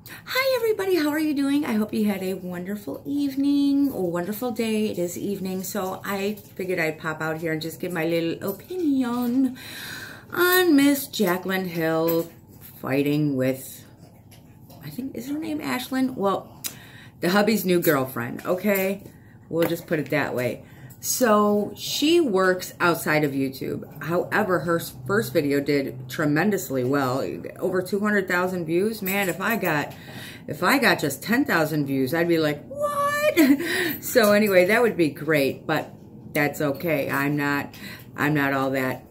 Hi everybody, how are you doing? I hope you had a wonderful evening, a wonderful day. It is evening, so I figured I'd pop out here and just give my little opinion on Miss Jaclyn Hill fighting with, I think, is her name Ashlyn? Well, the hubby's new girlfriend, okay? We'll just put it that way. So she works outside of YouTube. However, her first video did tremendously well. Over 200,000 views. Man, if I got just 10,000 views, I'd be like, what? So anyway, that would be great, but that's okay. I'm not all that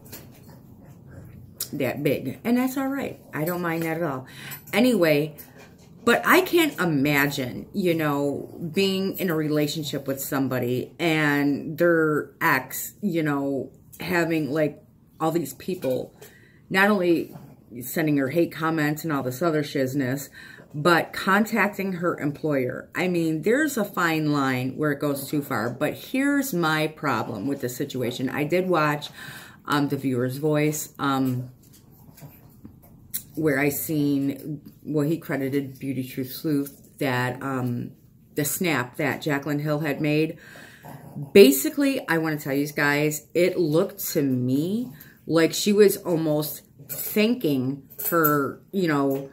big, and that's all right. I don't mind that at all. Anyway, but I can't imagine, you know, being in a relationship with somebody and their ex, you know, having like all these people, not only sending her hate comments and all this other shizness, but contacting her employer. I mean, there's a fine line where it goes too far, but here's my problem with the situation. I did watch The Viewer's Voice, where I seen, well, he credited Beauty Truth Sleuth that the snap that Jaclyn Hill had made. Basically, I want to tell you guys, it looked to me like she was almost thanking her, you know,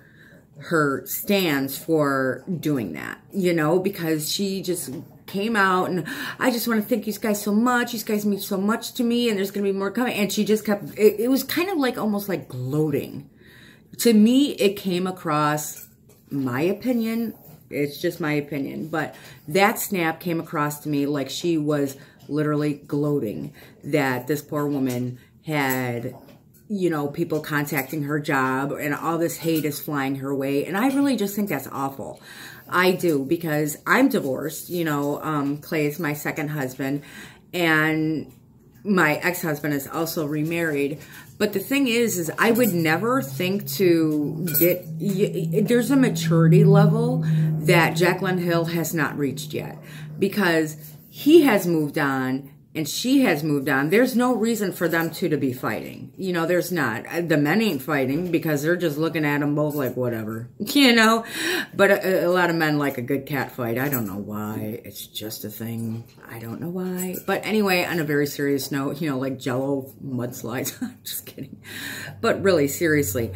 her stands for doing that, you know, because she just came out and I just want to thank you guys so much. You guys mean so much to me, and there's going to be more coming. And she just kept, it was kind of like almost like gloating. To me, it came across, my opinion, it's just my opinion, but that snap came across to me like she was literally gloating that this poor woman had, you know, people contacting her job and all this hate is flying her way. And I really just think that's awful. I do, because I'm divorced, you know, Clay is my second husband, and my ex-husband is also remarried. But the thing is I would never think to get, there's a maturity level that Jaclyn Hill has not reached yet, because he has moved on and she has moved on. There's no reason for them two to be fighting. You know, there's not. The men ain't fighting because they're just looking at them both like whatever, you know. But a lot of men like a good cat fight. I don't know why. It's just a thing. I don't know why. But anyway, on a very serious note, you know, like Jello mudslides. I'm just kidding. But really, seriously,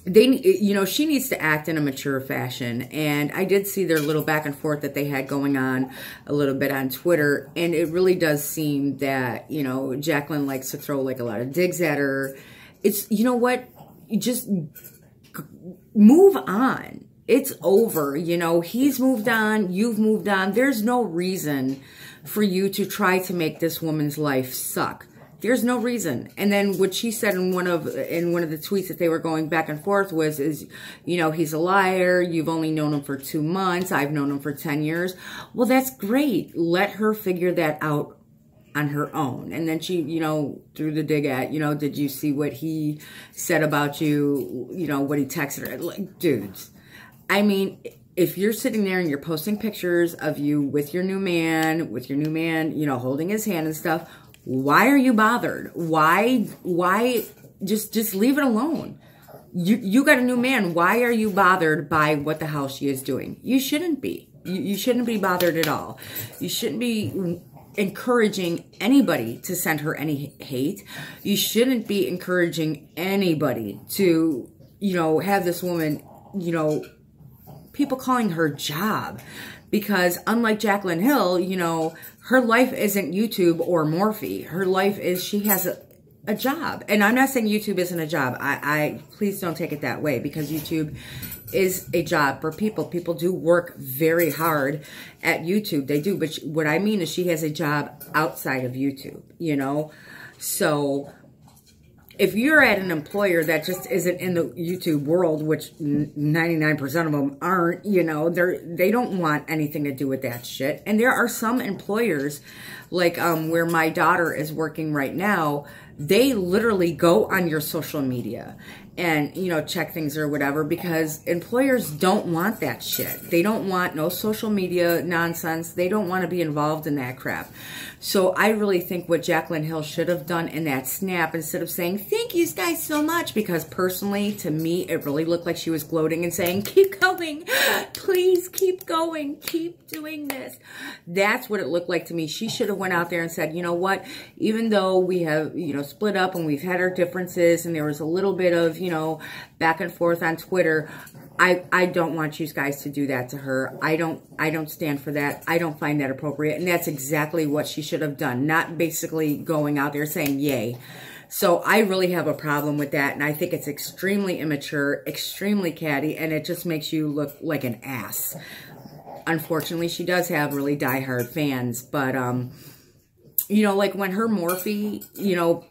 you know, she needs to act in a mature fashion. And I did see their little back and forth that they had going on a little bit on Twitter. And it really does seem that, you know, Jaclyn likes to throw like a lot of digs at her. It's, you know what? You just move on. It's over. You know, he's moved on. You've moved on. There's no reason for you to try to make this woman's life suck. There's no reason. And then what she said in one of the tweets that they were going back and forth is, you know, he's a liar. You've only known him for 2 months. I've known him for 10 years. Well, that's great. Let her figure that out on her own. And then she, you know, threw the dig at, you know, did you see what he said about you? You know, what he texted her? Like, dudes, I mean, if you're sitting there and you're posting pictures of you with your new man, you know, holding his hand and stuff, why are you bothered? Why just leave it alone? You got a new man. Why are you bothered by what the hell she is doing? You shouldn't be. You shouldn't be bothered at all. You shouldn't be encouraging anybody to send her any hate. You shouldn't be encouraging anybody to, you know, have this woman, you know, people calling her job. Because unlike Jaclyn Hill, you know, her life isn't YouTube or Morphe. Her life is, she has a job. And I'm not saying YouTube isn't a job. I please don't take it that way, because YouTube is a job for people. People do work very hard at YouTube. They do. But what I mean is she has a job outside of YouTube, you know. So if you're at an employer that just isn't in the YouTube world, which 99% of them aren't, you know, they don't want anything to do with that shit. And there are some employers, like where my daughter is working right now, they literally go on your social media and, you know, check things or whatever, because employers don't want that shit. They don't want no social media nonsense. They don't want to be involved in that crap. So I really think what Jaclyn Hill should have done in that snap, instead of saying, thank you guys so much, because personally, to me, it really looked like she was gloating and saying, keep going, please keep going, keep doing this. That's what it looked like to me. She should have went out there and said, you know what, even though we have, you know, split up and we've had our differences and there was a little bit of, you know, back and forth on Twitter, I don't want you guys to do that to her. I don't stand for that. I don't find that appropriate. And that's exactly what she should have done. Not basically going out there saying yay. So I really have a problem with that. And I think it's extremely immature, extremely catty, and it just makes you look like an ass. Unfortunately, she does have really diehard fans. But, you know, like when her Morphe, you know,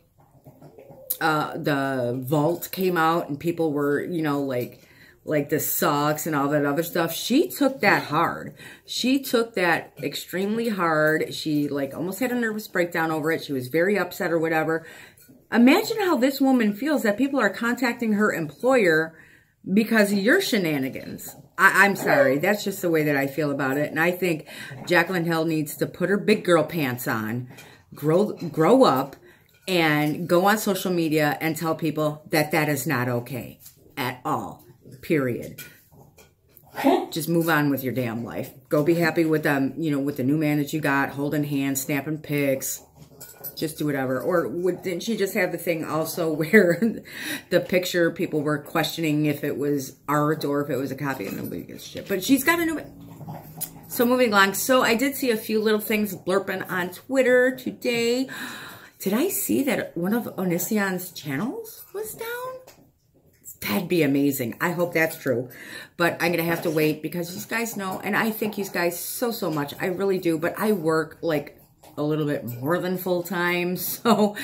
the vault came out and people were, you know, like the socks and all that other stuff, she took that hard. She took that extremely hard. She like almost had a nervous breakdown over it. She was very upset or whatever. Imagine how this woman feels that people are contacting her employer because of your shenanigans. I'm sorry. That's just the way that I feel about it. And I think Jaclyn Hill needs to put her big girl pants on, grow up, and go on social media and tell people that that is not okay at all. Period. Just move on with your damn life. Go be happy with you know, with the new man that you got, holding hands, snapping pics. Just do whatever. Or didn't she just have the thing also where the picture people were questioning if it was art or if it was a copy, and nobody gives a shit. But she's got a new. So moving along. So I did see a few little things blurping on Twitter today. Did I see that one of Onision's channels was down? That'd be amazing. I hope that's true. But I'm going to have to wait because you guys know, and I thank you guys so much. I really do. But I work like a little bit more than full time. So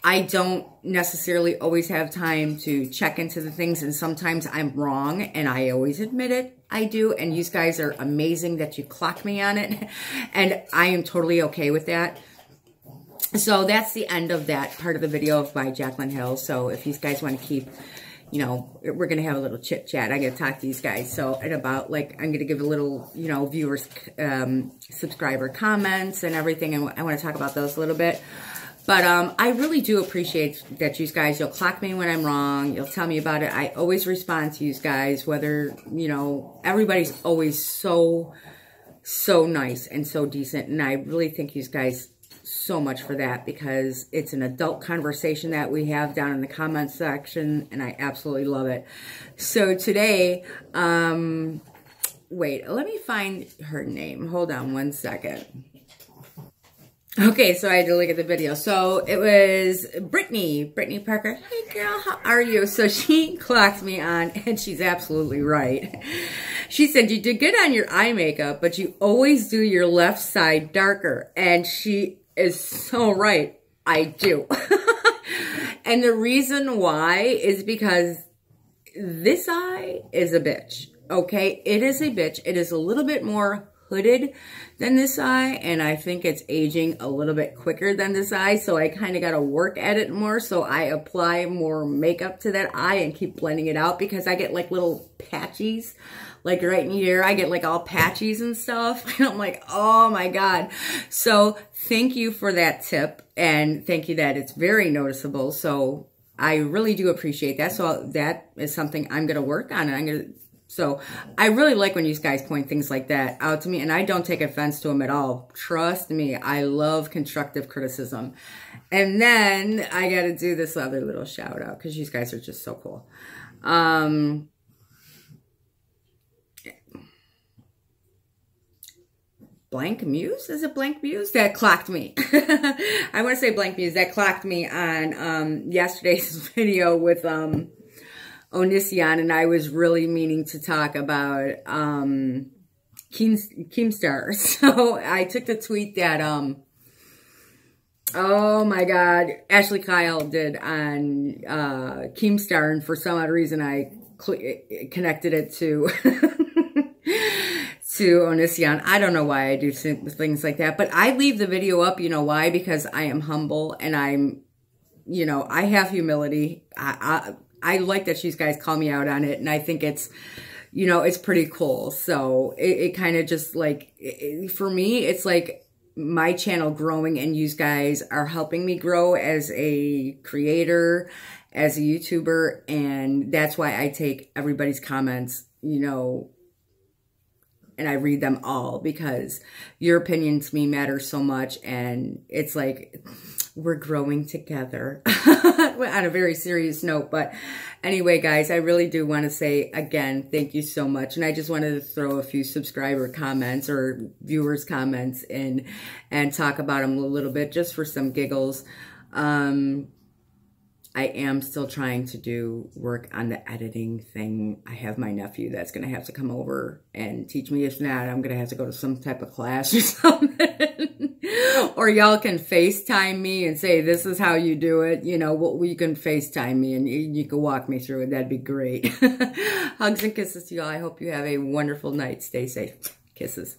I don't necessarily always have time to check into the things. And sometimes I'm wrong. And I always admit it. I do. And you guys are amazing that you clock me on it. And I am totally okay with that. So that's the end of that part of the video by Jaclyn Hill. So if you guys want to keep, you know, we're going to have a little chit chat. I'm going to talk to these guys. So at about like, I'm going to give a little, you know, viewers, subscriber comments and everything. And I want to talk about those a little bit. But I really do appreciate that you guys, you'll clock me when I'm wrong. You'll tell me about it. I always respond to you guys, whether, you know, everybody's always so nice and so decent. And I really thank you guys so much for that, because it's an adult conversation that we have down in the comments section, and I absolutely love it. So today, wait, let me find her name. Hold on one second. Okay, so I had to look at the video. So it was Brittany Parker. Hey girl, how are you? So she clocked me on, and she's absolutely right. She said, you did good on your eye makeup, but you always do your left side darker. And she is so right. I do. And the reason why is because this eye is a bitch. Okay, it is a bitch. It is a little bit more hooded than this eye, and I think it's aging a little bit quicker than this eye, so I kind of got to work at it more. So I apply more makeup to that eye and keep blending it out, because I get like little patches, like right in here, I get like all patches and stuff, and I'm like, oh my God. So thank you for that tip, and thank you that it's very noticeable. So I really do appreciate that. So that is something I'm going to work on, and I'm going to. So I really like when you guys point things like that out to me, and I don't take offense to them at all. Trust me, I love constructive criticism. And then I got to do this other little shout out, because you guys are just so cool. Blank Muse? Is it Blank Muse? That clocked me. I want to say Blank Muse. That clocked me on yesterday's video with Onision, and I was really meaning to talk about Keemstar. So I took the tweet that oh my God, Ashley Kyle did on Keemstar, and for some odd reason I connected it to to Onision. I don't know why I do things like that, but I leave the video up. You know why? Because I am humble, and I'm, you know, I have humility. I like that you guys call me out on it, and I think it's, you know, it's pretty cool. So it kind of just like, for me, it's like my channel growing, and you guys are helping me grow as a creator, as a YouTuber, and that's why I take everybody's comments, you know, and I read them all, because your opinion to me matters so much, and it's like we're growing together on a very serious note. But anyway, guys, I really do want to say again, thank you so much. And I just wanted to throw a few subscriber comments or viewers comments in and talk about them a little bit, just for some giggles. I am still trying to do work on the editing thing. I have my nephew that's going to have to come over and teach me. If not, I'm going to have to go to some type of class or something. Or y'all can FaceTime me and say, this is how you do it. You know, you can FaceTime me and you can walk me through it. That'd be great. Hugs and kisses to y'all. I hope you have a wonderful night. Stay safe. Kisses.